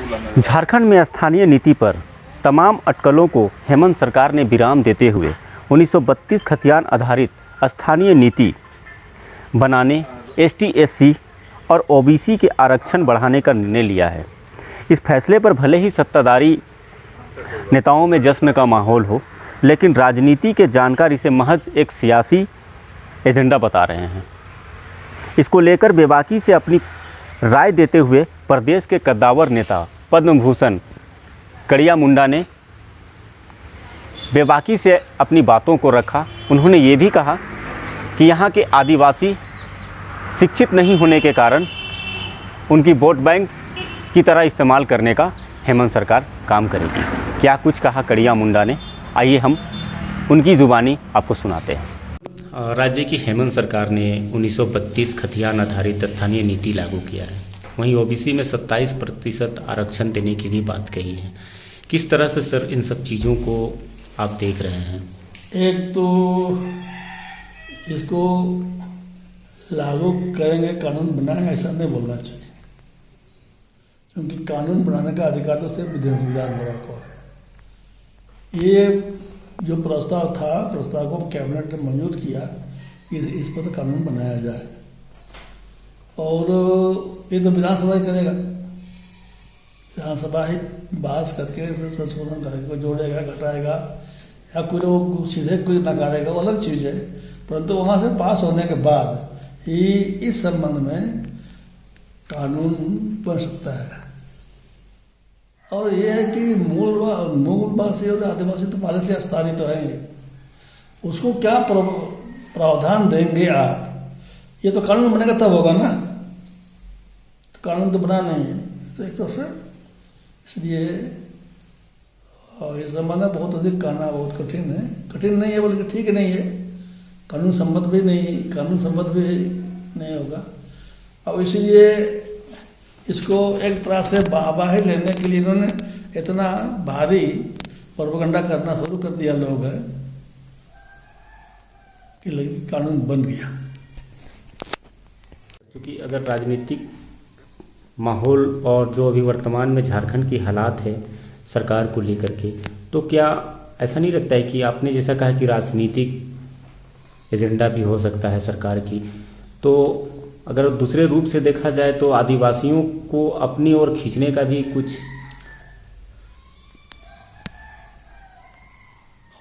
झारखंड में स्थानीय नीति पर तमाम अटकलों को हेमंत सरकार ने विराम देते हुए 1932 खतियान आधारित स्थानीय नीति बनाने, एसटी, एससी और ओबीसी के आरक्षण बढ़ाने का निर्णय लिया है। इस फैसले पर भले ही सत्ताधारी नेताओं में जश्न का माहौल हो, लेकिन राजनीति के जानकार इसे महज एक सियासी एजेंडा बता रहे हैं। इसको लेकर बेबाकी से अपनी राय देते हुए प्रदेश के कद्दावर नेता पद्म भूषण कड़िया मुंडा ने बेबाकी से अपनी बातों को रखा। उन्होंने ये भी कहा कि यहाँ के आदिवासी शिक्षित नहीं होने के कारण उनकी वोट बैंक की तरह इस्तेमाल करने का हेमंत सरकार काम करेगी। क्या कुछ कहा कड़िया मुंडा ने, आइए हम उनकी ज़ुबानी आपको सुनाते हैं। राज्य की हेमंत सरकार ने 1932 खतियान आधारित स्थानीय नीति लागू किया है। वहीं ओबीसी में 27% आरक्षण देने की भी बात कही है। किस तरह से सर इन सब चीज़ों को आप देख रहे हैं? एक तो इसको लागू करेंगे, कानून बनाए, ऐसा नहीं बोलना चाहिए, क्योंकि कानून बनाने का अधिकार तो सिर्फ विधानसभा को है। ये जो प्रस्ताव था, प्रस्ताव को कैबिनेट ने मंजूर किया, इस पर कानून बनाया जाए, और ये तो विधानसभा ही करेगा। विधानसभा ही बहस करके संशोधन करके जोड़ेगा, घटाएगा, या कोई लोग सीधे कोई नकारेगा, वो अलग चीज़ है। परंतु वहाँ से पास होने के बाद ही इस संबंध में कानून बन सकता है। और ये है कि मूलवासी और आदिवासी तो पहले से स्थानीय तो है, उसको क्या प्रावधान देंगे आप, ये तो कानून बनेगा तब होगा ना। तो कानून तो बना नहीं है, तो एक तो फिर इसलिए इस संबंध में बहुत अधिक कहना बहुत कठिन है। कठिन नहीं है बल्कि ठीक नहीं है, कानून सम्मत भी नहीं होगा। अब इसलिए इसको एक तरह से वाहवाही लेने के लिए इन्होंने इतना भारी प्रोपेगेंडा करना शुरू कर दिया लोग है कि कानून बन गया। क्योंकि अगर राजनीतिक माहौल और जो अभी वर्तमान में झारखंड की हालात है सरकार को लेकर के, तो क्या ऐसा नहीं लगता है कि आपने जैसा कहा कि राजनीतिक एजेंडा भी हो सकता है सरकार की, तो अगर दूसरे रूप से देखा जाए तो आदिवासियों को अपनी ओर खींचने का भी कुछ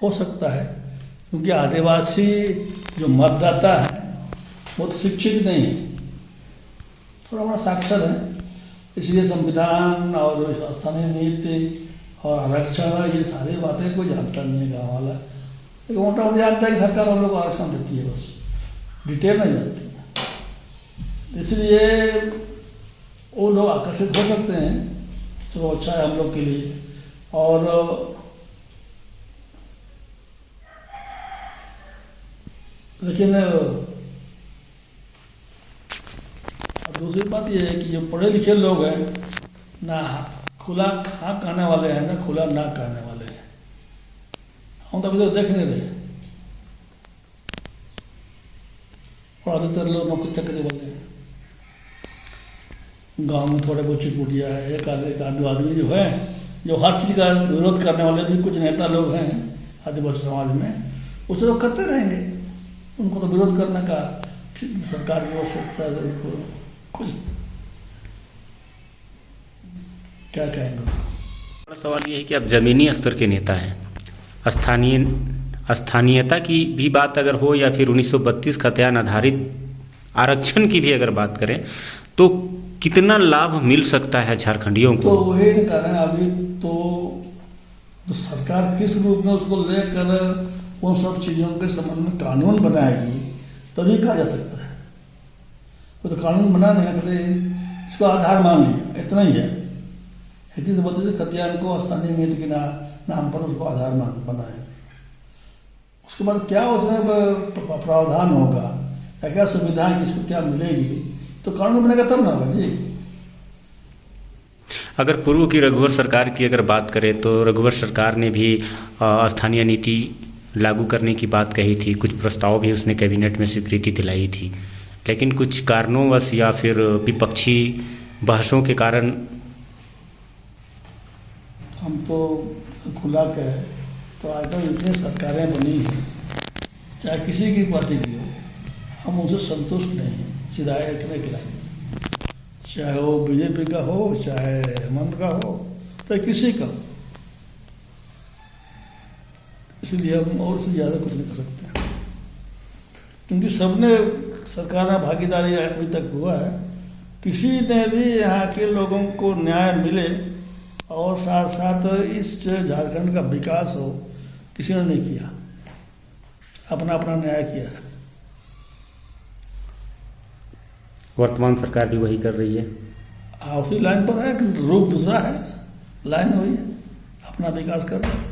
हो सकता है, क्योंकि आदिवासी जो मतदाता है वो तो शिक्षित नहीं है, थोड़ा बड़ा साक्षर है। इसलिए संविधान और स्थानीय नीति और आरक्षण, ये सारी बातें कोई जानता नहीं है गाँव वाला। लेकिन मोटा मोटा जानता है कि सरकार हम लोग को आरक्षण देती है, बस डिटेल नहीं जानती है। इसलिए वो लोग आकर्षित हो सकते हैं, चलो अच्छा है हम लोग के लिए। और लेकिन दूसरी बात ये है कि जो पढ़े लिखे लोग हैं ना, खुला हाँ कहने वाले हैं ना खुला ना कहने वाले हैं, हम तो अभी तक देख नहीं रहे। और अधिकतर लोग नौकरी चाकरी वाले हैं। गांव में थोड़े बहुत चिटपुटिया है, एक आध आदमी जो है जो हर चीज़ का विरोध करने वाले भी कुछ नेता लोग हैं आदिवासी समाज में, उसे लोग करते रहेंगे। उनको तो विरोध करने का सरकार की ओर से उनको कुछ क्या कहेंगे। बड़ा सवाल ये है कि आप जमीनी स्तर के नेता हैं, स्थानीयता की भी बात अगर हो या फिर 1932 खतियान आधारित आरक्षण की भी अगर बात करें, तो कितना लाभ मिल सकता है झारखंडियों को? तो वही नहीं कर रहे हैं अभी तो सरकार किस रूप में उसको लेकर उन सब चीज़ों के संबंध में कानून बनाएगी, तभी कहा जा सकता है। वो तो कानून बना नहीं करे, इसको आधार मान लिया, इतना ही है। 32 खतियान को स्थानीय नीति के नाम पर उसको आधार मान बनाए। उसके बाद क्या उसमें प्रावधान होगा या क्या सुविधाएं किसको क्या मिलेगी, तो कानून बनेगा तब ना होगा जी। अगर पूर्व की रघुवर सरकार की अगर बात करें तो रघुवर सरकार ने भी स्थानीय नीति लागू करने की बात कही थी, कुछ प्रस्ताव भी उसने कैबिनेट में स्वीकृति दिलाई थी, लेकिन कुछ कारणोंवश या फिर विपक्षी बहसों के कारण हम तो खुला कहे तो आजकल इतनी सरकारें बनी हैं, चाहे किसी की पार्टी की हो, हम उनसे संतुष्ट नहीं हैं। सीधा इतने के लाइन, चाहे वो बीजेपी का हो, चाहे हेमंत का हो, चाहे किसी का हो। इसलिए हम और से ज़्यादा कुछ नहीं कर सकते हैं, क्योंकि सबने सरकार में भागीदारी अभी तक हुआ है। किसी ने भी यहाँ के लोगों को न्याय मिले और साथ साथ इस झारखंड का विकास हो, किसी ने नहीं किया। अपना अपना न्याय किया है। वर्तमान सरकार भी वही कर रही है। उसी लाइन पर है, रूप दूसरा है, लाइन वही है, अपना विकास कर रहा है।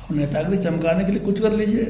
अब नेतागिरी चमकाने के लिए कुछ कर लीजिए,